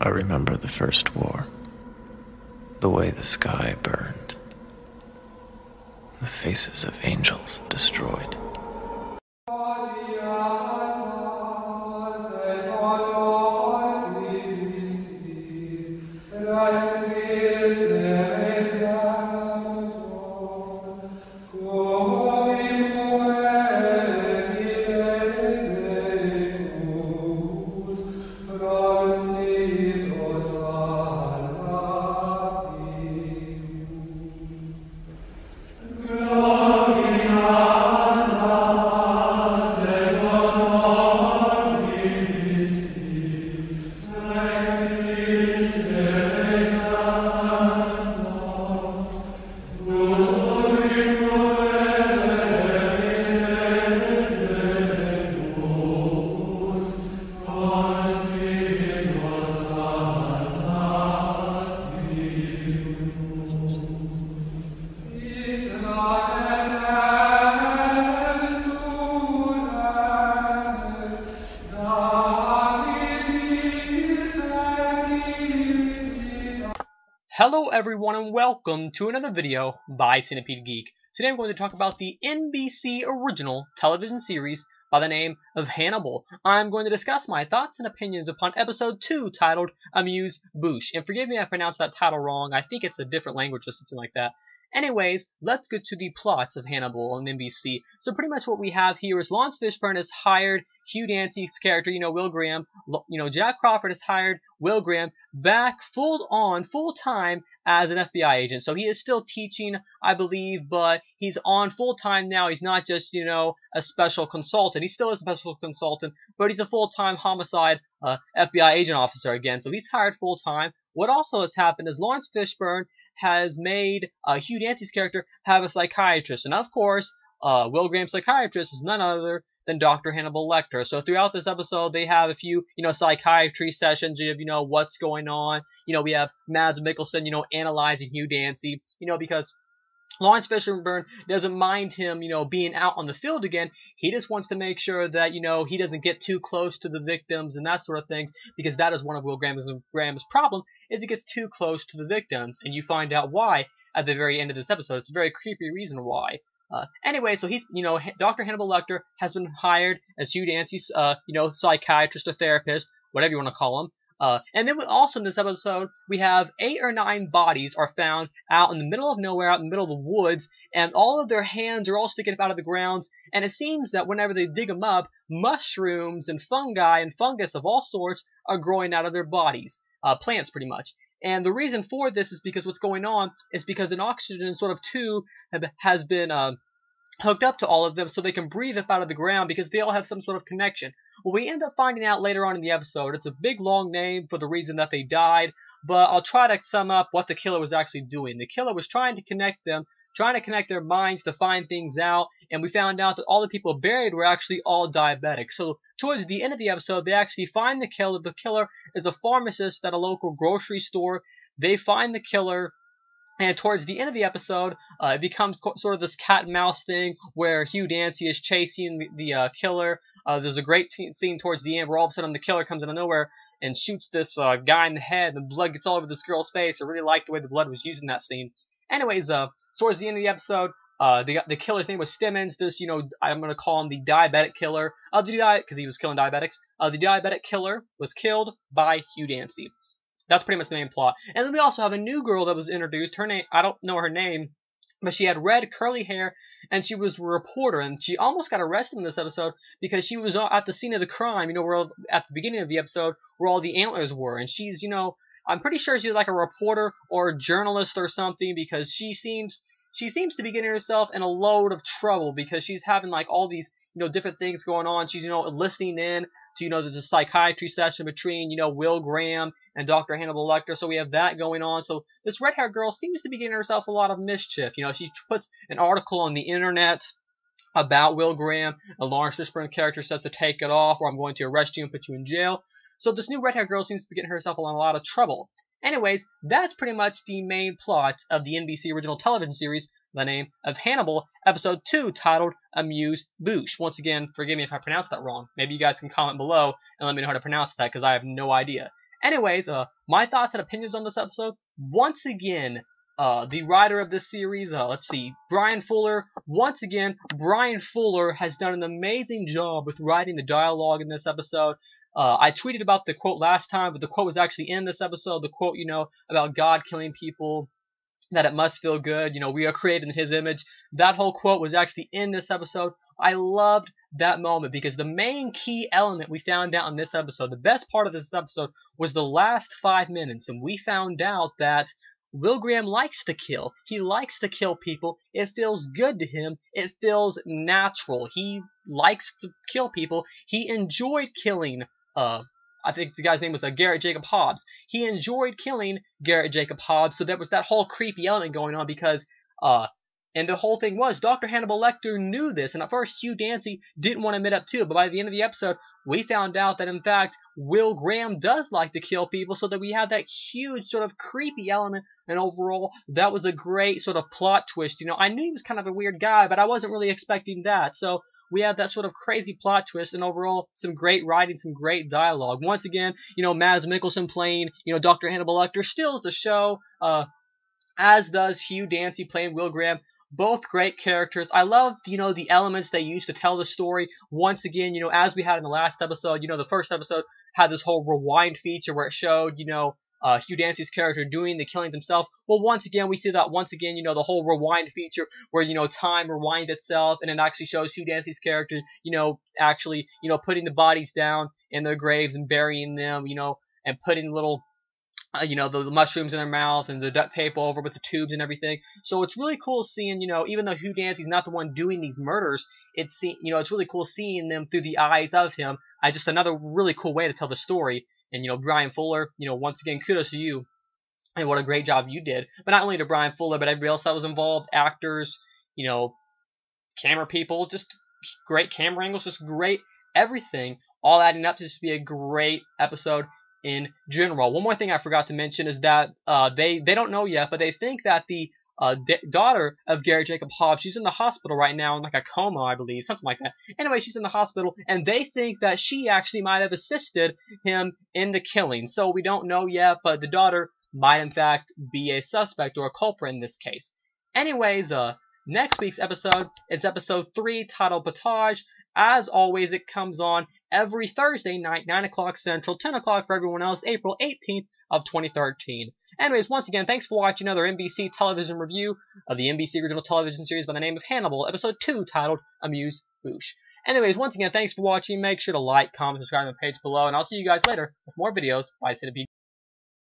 I remember the first war, the way the sky burned, the faces of angels destroyed. Hello everyone and welcome to another video by Centipede Geek. Today I'm going to talk about the NBC original television series by the name of Hannibal. I'm going to discuss my thoughts and opinions upon episode 2 titled Amuse-Bouche. And forgive me if I pronounced that title wrong, I think it's a different language or something like that. Anyways, let's get to the plots of Hannibal on NBC. So pretty much what we have here is Lawrence Fishburne has hired Hugh Dancy's character, Will Graham. Jack Crawford has hired Will Graham back full-time as an FBI agent. So he is still teaching, I believe, but he's on full-time now. He's not just, a special consultant. He still is a special consultant, but he's a full-time homicide FBI agent officer again. So he's hired full-time. What also has happened is Lawrence Fishburne has made Hugh Dancy's character have a psychiatrist. And of course, Will Graham's psychiatrist is none other than Dr. Hannibal Lecter. So throughout this episode, they have a few, psychiatry sessions of, what's going on. We have Mads Mikkelsen, analyzing Hugh Dancy, because Lawrence Fishburne doesn't mind him, being out on the field again. He just wants to make sure that, he doesn't get too close to the victims and that sort of things, because that is one of Will Graham's problem, is he gets too close to the victims, and you find out why at the very end of this episode. It's a very creepy reason why. Anyway, so he's, Dr. Hannibal Lecter has been hired as Hugh Dancy's, psychiatrist or therapist, whatever you want to call him. And then also in this episode, we have 8 or 9 bodies are found out in the middle of nowhere, out in the middle of the woods, and all of their hands are all sticking up out of the grounds, and it seems that whenever they dig them up, mushrooms and fungi and fungus of all sorts are growing out of their bodies, plants pretty much. And the reason for this is because what's going on is because an oxygen sort of tube has been hooked up to all of them so they can breathe up out of the ground because they all have some sort of connection. Well, we end up finding out later on in the episode. It's a big, long name for the reason that they died, but I'll try to sum up what the killer was actually doing. The killer was trying to connect them, trying to connect their minds to find things out, and we found out that all the people buried were actually all diabetic. So towards the end of the episode, they actually find the killer. The killer is a pharmacist at a local grocery store. They find the killer. And towards the end of the episode, it becomes sort of this cat and mouse thing where Hugh Dancy is chasing the killer. There's a great scene towards the end where all of a sudden the killer comes out of nowhere and shoots this guy in the head, and the blood gets all over this girl's face. I really liked the way the blood was used in that scene. Anyways, towards the end of the episode, the killer's name was Stimmons. This, I'm going to call him the diabetic killer, because he was killing diabetics. The diabetic killer was killed by Hugh Dancy. That's pretty much the main plot. And then we also have a new girl that was introduced. Her name, I don't know her name, but she had red curly hair, and she was a reporter, and she almost got arrested in this episode because she was at the scene of the crime, where at the beginning of the episode where all the antlers were. And she's, I'm pretty sure she's like a reporter or a journalist or something, because she seems to be getting herself in a load of trouble because she's having like all these, different things going on. She's, listening in to, the psychiatry session between, Will Graham and Dr. Hannibal Lecter. So we have that going on. So this red-haired girl seems to be getting herself a lot of mischief. She puts an article on the internet about Will Graham. A Lawrence Fishburne character says to take it off, or I'm going to arrest you and put you in jail. So this new red-haired girl seems to be getting herself in a lot of trouble. Anyways, that's pretty much the main plot of the NBC original television series by the name of Hannibal, episode 2, titled Amuse-Bouche. Once again, forgive me if I pronounced that wrong. Maybe you guys can comment below and let me know how to pronounce that, because I have no idea. Anyways, my thoughts and opinions on this episode. Once again, the writer of this series, let's see, Brian Fuller. Once again, Brian Fuller has done an amazing job with writing the dialogue in this episode. I tweeted about the quote last time, but the quote was actually in this episode. The quote, about God killing people, that it must feel good. We are created in His image. That whole quote was actually in this episode. I loved that moment because the main key element we found out in this episode, the best part of this episode, was the last 5 minutes, and we found out that Will Graham likes to kill. He likes to kill people. It feels good to him. It feels natural. He likes to kill people. He enjoyed killing, I think the guy's name was Garrett Jacob Hobbs. He enjoyed killing Garrett Jacob Hobbs, so there was that whole creepy element going on because, and the whole thing was, Dr. Hannibal Lecter knew this, and at first Hugh Dancy didn't want to admit up to it, but by the end of the episode, we found out that, in fact, Will Graham does like to kill people, so that we had that huge sort of creepy element, and overall, that was a great sort of plot twist. I knew he was kind of a weird guy, but I wasn't really expecting that, so we had that sort of crazy plot twist, and overall, some great writing, some great dialogue. Once again, Mads Mikkelsen playing, Dr. Hannibal Lecter steals the show, as does Hugh Dancy playing Will Graham. Both great characters. I loved, the elements they used to tell the story. Once again, as we had in the last episode, the first episode had this whole rewind feature where it showed, Hugh Dancy's character doing the killings himself. Well, once again, we see that once again, the whole rewind feature where, time rewinds itself and it actually shows Hugh Dancy's character, actually, putting the bodies down in their graves and burying them, and putting little the mushrooms in their mouth and the duct tape over with the tubes and everything. So it's really cool seeing, even though Hugh Dancy's not the one doing these murders, it's really cool seeing them through the eyes of him. Just another really cool way to tell the story. And, Brian Fuller, once again, kudos to you. And what a great job you did. But not only to Brian Fuller, but everybody else that was involved, actors, camera people, just great camera angles, just great everything, all adding up to just be a great episode in general. One more thing I forgot to mention is that they don't know yet, but they think that the daughter of Garrett Jacob Hobbs, she's in the hospital right now in like a coma, I believe, something like that. Anyway, she's in the hospital, and they think that she actually might have assisted him in the killing. So we don't know yet, but the daughter might in fact be a suspect or a culprit in this case. Anyways, next week's episode is episode 3, titled Potage. As always, it comes on every Thursday night, 9 o'clock Central, 10 o'clock for everyone else, April 18th of 2013. Anyways, once again, thanks for watching another NBC television review of the NBC original television series by the name of Hannibal, episode 2, titled Amuse-Bouche. Anyways, once again, thanks for watching. Make sure to like, comment, subscribe to the page below, and I'll see you guys later with more videos by Cinepede.